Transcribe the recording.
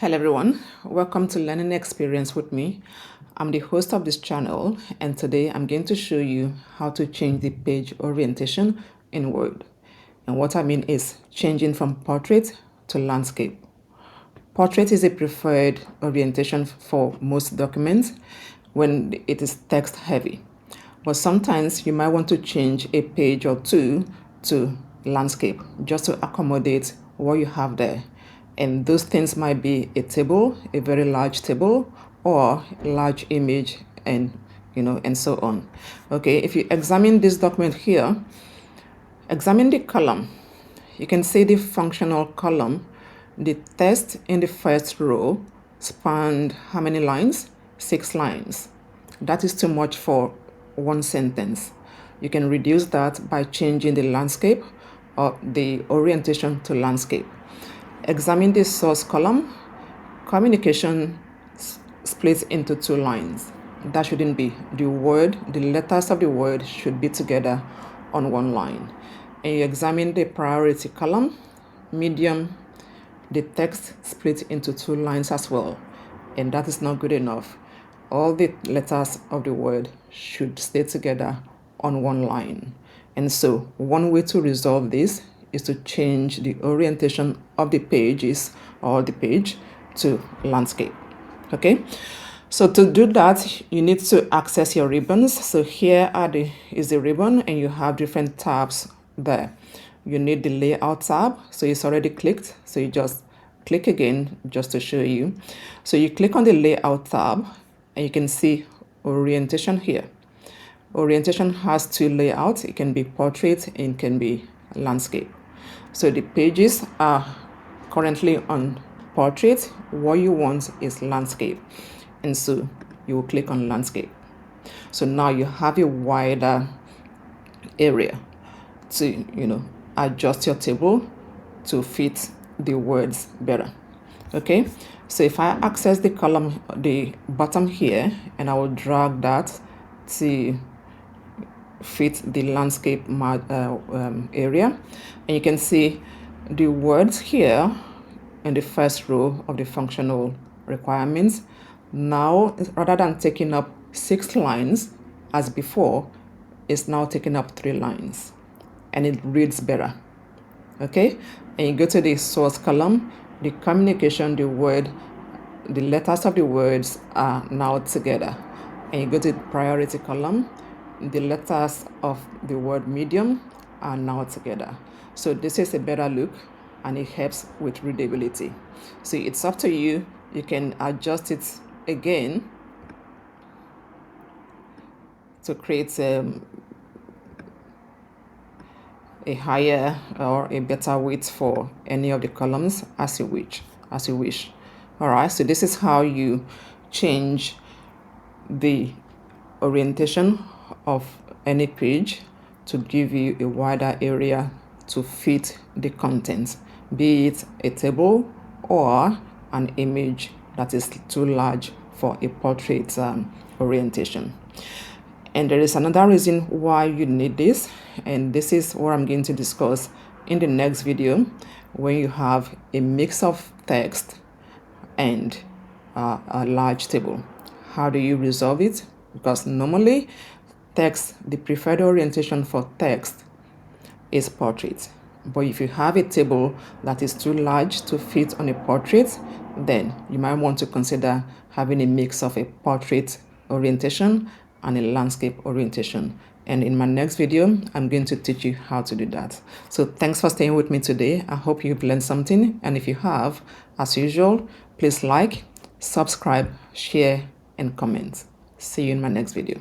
Hello everyone, welcome to Learning Experience with me. I'm the host of this channel, and today I'm going to show you how to change the page orientation in Word. And what I mean is changing from portrait to landscape. Portrait is a preferred orientation for most documents when it is text heavy. But sometimes you might want to change a page or two to landscape just to accommodate what you have there. And those things might be a table, a very large table, or a large image, and and so on. Okay, if you examine this document here, examine the column. You can see the functional column. The text in the first row spanned how many lines? 6 lines. That is too much for one sentence. You can reduce that by changing the landscape or the orientation to landscape. Examine the source column. Communication splits into 2 lines. That shouldn't be. The letters of the word should be together on one line. And you examine the priority column, medium, the text split into 2 lines as well. And that is not good enough. All the letters of the word should stay together on one line. And so one way to resolve this is to change the orientation of the pages or the page to landscape. Okay, so to do that, you need to access your ribbons. So here is the ribbon, and you have different tabs there. You need the layout tab, so it's already clicked, so you just click again just to show you. So you click on the layout tab and you can see orientation here. Orientation has 2 layouts. It can be portrait and it can be landscape. So the pages are currently on portrait. What you want is landscape, and so you will click on landscape. So now you have a wider area to adjust your table to fit the words better. Okay, so if I access the column, the bottom here, and I will drag that to fit the landscape area, and you can see the words here in the first row of the functional requirements. Now, rather than taking up 6 lines as before, it's now taking up 3 lines, and it reads better. Okay, and you go to the source column, the communication, the word, the letters of the words are now together, and you go to the priority column, the letters of the word medium are now together. So this is a better look, and it helps with readability. So it's up to you. You can adjust it again to create a higher or a better width for any of the columns as you wish. All right, so this is how you change the orientation of any page to give you a wider area to fit the content, be it a table or an image that is too large for a portrait orientation. And there is another reason why you need this, and this is what I'm going to discuss in the next video. When you have a mix of text and a large table, how do you resolve it? Because normally text, the preferred orientation for text is portrait. But if you have a table that is too large to fit on a portrait, then you might want to consider having a mix of a portrait orientation and a landscape orientation. And in my next video, I'm going to teach you how to do that. So thanks for staying with me today. I hope you've learned something. And if you have, as usual, please like, subscribe, share, and comment. See you in my next video.